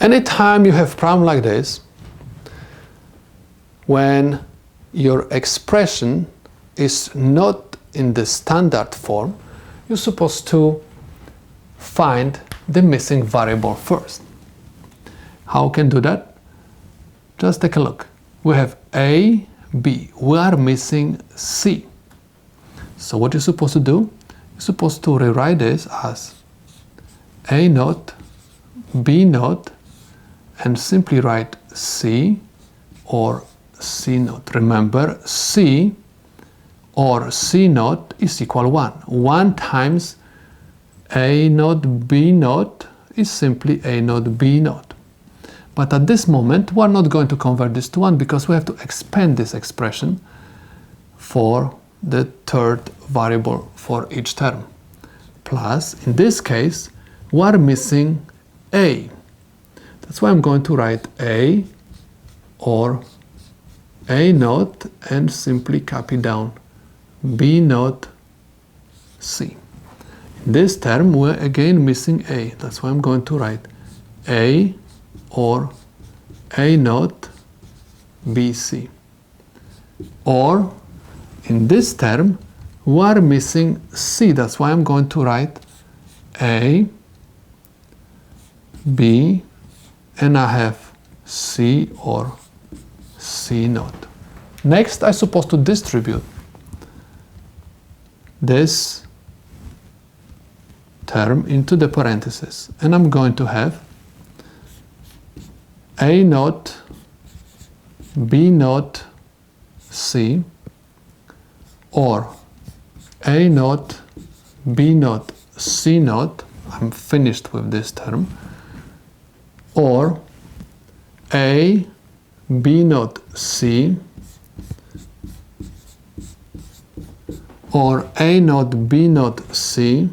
Anytime you have a problem like this, when your expression is not in the standard form, you're supposed to find the missing variable first. How can do that? Just take a look. We have A, B. We are missing C. So what you're supposed to do? You're supposed to rewrite this as A naught, B naught, and simply write C or C naught. Remember, C or C naught is equal 1. 1 times A naught, B naught is simply A naught, B naught. But at this moment, we're not going to convert this to 1 because we have to expand this expression for the third variable for each term. Plus, in this case, we're missing A. That's why I'm going to write A or A naught and simply copy down B naught C. In this term, we're again missing A. That's why I'm going to write A or A naught BC. Or in this term, we are missing C. That's why I'm going to write A, B, and I have C or C naught. Next, I'm supposed to distribute this term into the parentheses. And I'm going to have A naught, B naught, C, or A naught, B naught, C naught. I'm finished with this term. Or A, B naught, C, or A naught, B naught, C,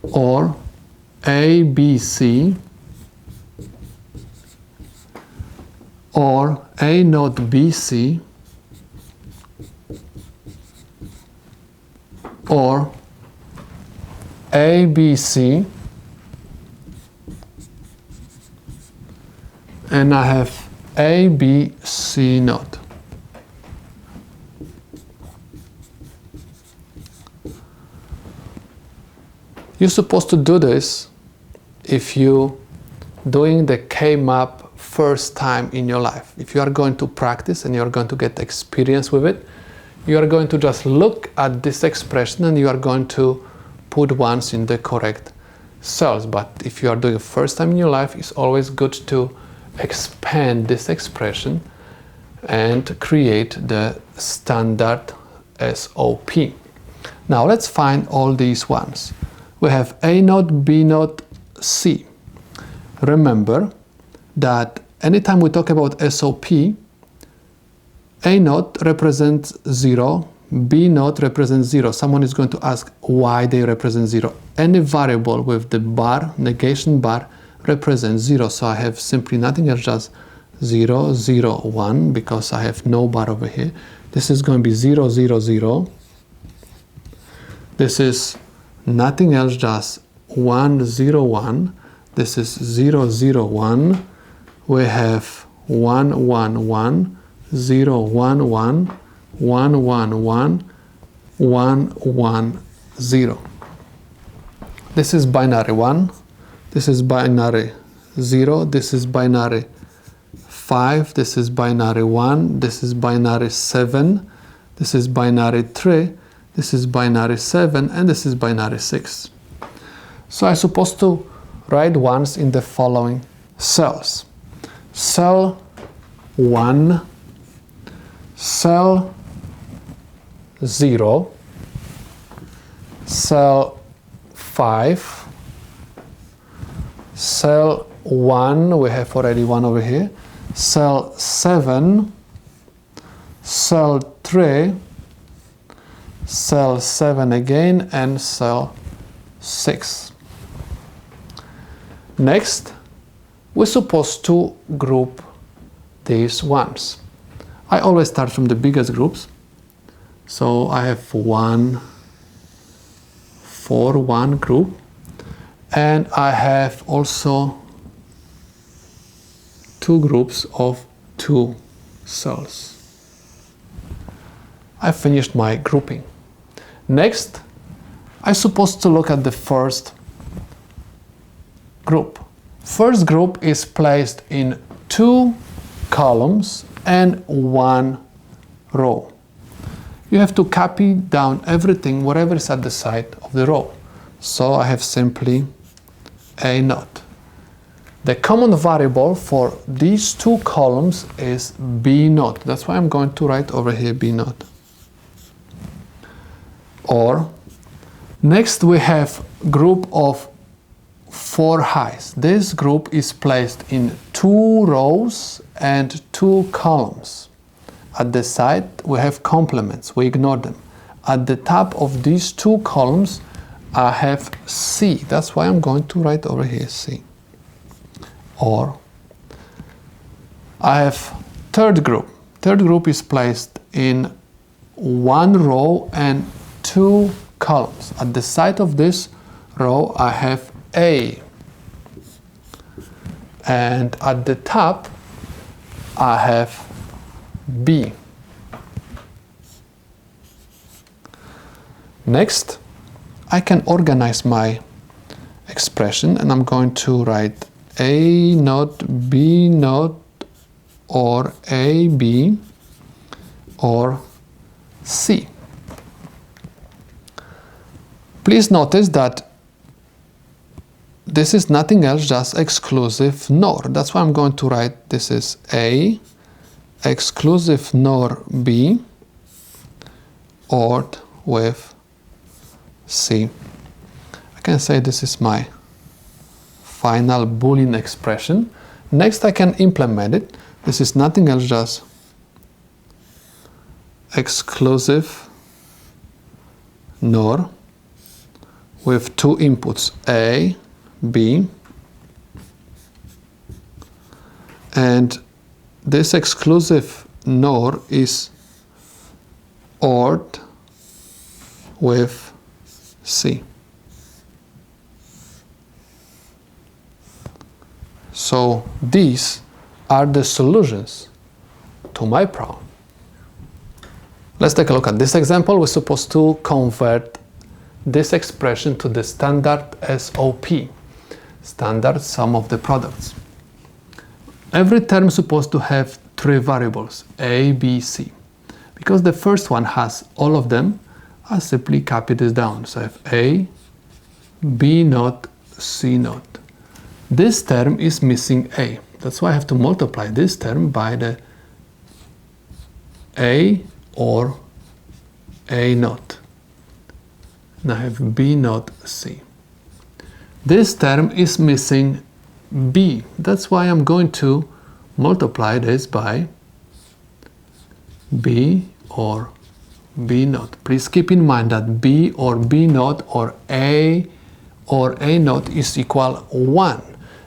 or A, B, C, or A naught, B, C, or A, B, C, and I have A, B, C naught. You're supposed to do this if you doing the K-map first time in your life. If you are going to practice and you are going to get experience with it, you are going to just look at this expression and you are going to put ones in the correct cells. But if you are doing it first time in your life, it's always good to expand this expression and create the standard SOP. Now let's find all these ones. We have A naught, B naught, C. Remember that anytime we talk about SOP, A naught represents 0, B naught represents 0. Someone is going to ask why they represent 0. Any variable with the bar, negation bar, represents 0. So I have simply nothing else, just 0, 0, 1, because I have no bar over here. This is going to be 0, 0, 0. This is nothing else, just 1, 0, 1. This is 0, 0, 1. We have 1, 1, 1, 0, 1, 1, 1, 1, 1, 1, 1, 0. This is binary 1. This is binary 0. This is binary 5. This is binary 1. This is binary 7. This is binary 3. This is binary 7. And this is binary 6. So I'm supposed to write ones in the following cells. Cell 1, cell 0, cell 5, cell 1, we have already 1 over here, cell 7, cell 3, cell 7 again, and cell 6. Next, we're supposed to group these ones. I always start from the biggest groups. So I have 1, 4, 1 group. and I have also two groups of 2 cells. I finished my grouping. Next, I'm supposed to look at the first group. First group is placed in 2 columns and 1 row. You have to copy down everything, whatever is at the side of the row. So I have simply A0. The common variable for these 2 columns is B0. That's why I'm going to write over here B0. Or next we have group of 4 highs. This group is placed in 2 rows and 2 columns. At the side we have complements, we ignore them. At the top of these 2 columns I have C. That's why I'm going to write over here C. Or I have third group. Third group is placed in 1 row and 2 columns. At the side of this row I have A, and at the top I have B. Next, I can organize my expression, and I'm going to write A0, B0, or AB, or C. Please notice that this is nothing else, just exclusive NOR. That's why I'm going to write this is A, exclusive NOR B, ORed with C. I can say this is my final Boolean expression. Next I can implement it. This is nothing else, just exclusive NOR with 2 inputs, A, B, and this exclusive NOR is ORed with C. So these are the solutions to my problem. Let's take a look at this example. We're supposed to convert this expression to the standard SOP, standard sum of the products. Every term is supposed to have 3 variables, A, B, C. Because the first one has all of them, I simply copy this down. So I have A, B0, C0. This term is missing A. That's why I have to multiply this term by the A or A0. And I have B0, C. This term is missing B. That's why I'm going to multiply this by B or B0. Please keep in mind that B or B0 or A0 is equal 1.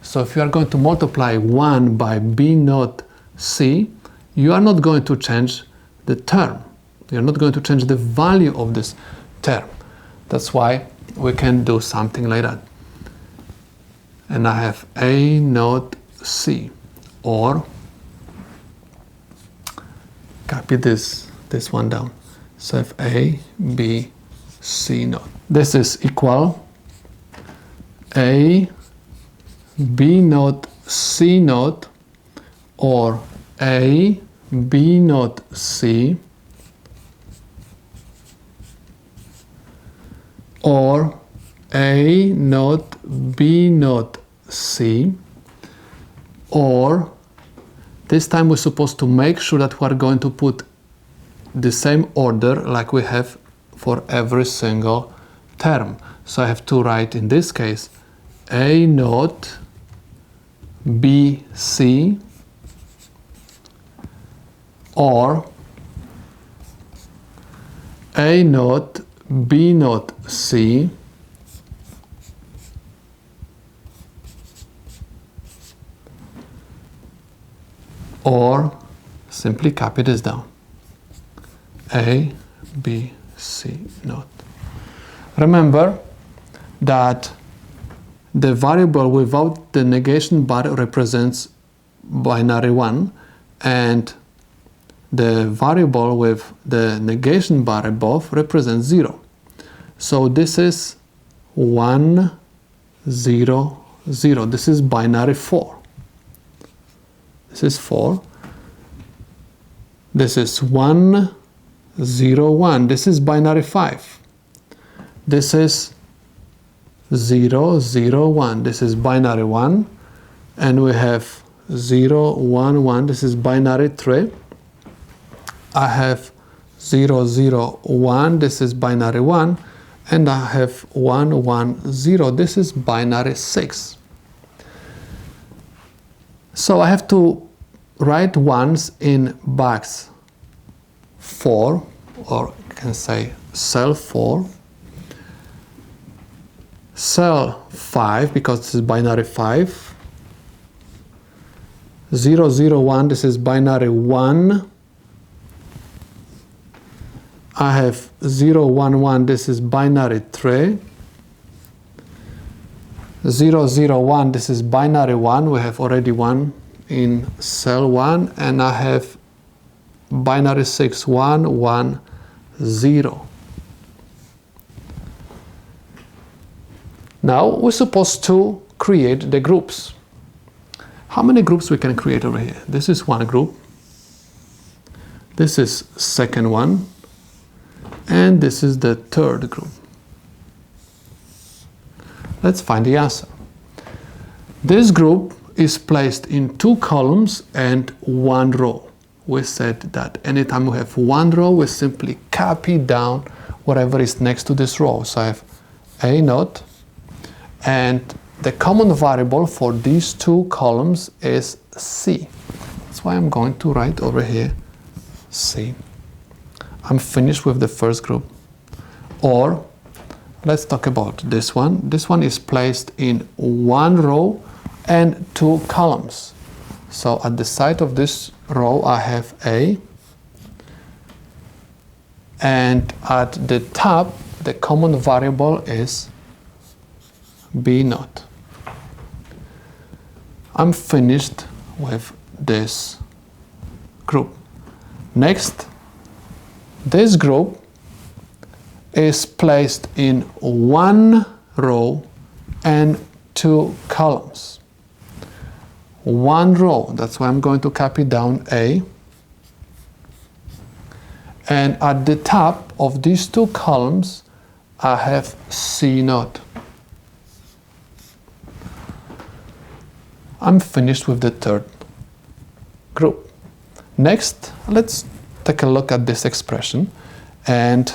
So if you are going to multiply 1 by B0 C, you are not going to change the term. You are not going to change the value of this term. That's why we can do something like that. And I have A0 C, or copy this one down. So I have A, B, C0. This is equal A, B0, C0, or A, B0, C, or A0, B0, C, or this time we're supposed to make sure that we are going to put the same order like we have for every single term. So I have to write in this case A0, B, C, or A0, B0, C, or simply copy this down. A, B, C, not. Remember that the variable without the negation bar represents binary 1, and the variable with the negation bar above represents 0. So this is 1, 0, 0. This is binary 4. This is 4. This is 1, 0, 1. This is binary 5. This is 0, 0, 1. This is binary 1. And we have 0, 1, 1. This is binary 3. I have 0, 0, 1. This is binary 1. And I have 1, 1, 0. This is binary 6. So I have to write ones in box 4, or you can say cell 4. Cell 5, because this is binary 5. 0, 0, 1, this is binary 1. I have 0, 1, 1, this is binary 3. 0, 0, 1, this is binary 1. We have already 1 in cell 1. And I have binary 6, 1, 1, 0. Now we're supposed to create the groups. How many groups we can create over here? This is one group. This is second one. And this is the third group. Let's find the answer. This group is placed in 2 columns and 1 row. We said that anytime we have 1 row, we simply copy down whatever is next to this row. So I have A naught, and the common variable for these 2 columns is C. That's why I'm going to write over here C. I'm finished with the first group. Or let's talk about this one. This one is placed in 1 row and 2 columns. So at the side of this row I have A, and at the top the common variable is B naught. I'm finished with this group. Next, this group is placed in 1 row and 2 columns. 1 row, that's why I'm going to copy down A. And at the top of these 2 columns, I have C naught. I'm finished with the third group. Next, let's take a look at this expression, and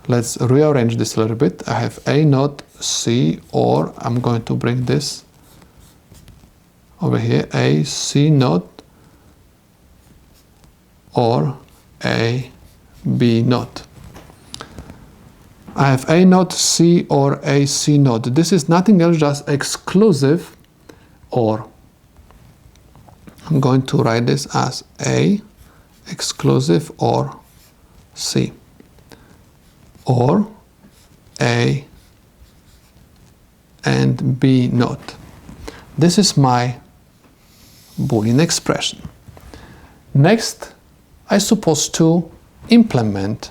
let's rearrange this a little bit. I have A naught C, or I'm going to bring this over here, A C naught, or A B naught. I have A naught C or A C naught. This is nothing else, just exclusive OR. I'm going to write this as A exclusive OR C, or A and B naught. This is my Boolean expression. Next, I'm supposed to implement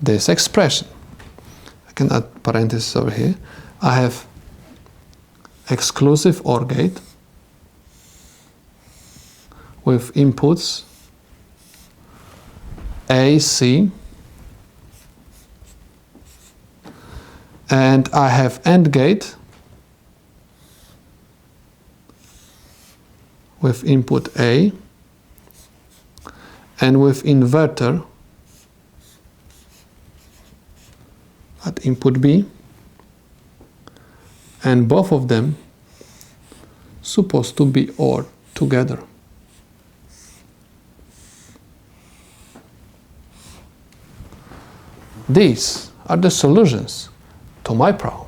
this expression. I can add parentheses over here. I have exclusive OR gate with inputs A, C, and I have AND gate with input A and with inverter at input B, and both of them supposed to be OR together. These are the solutions to my problem.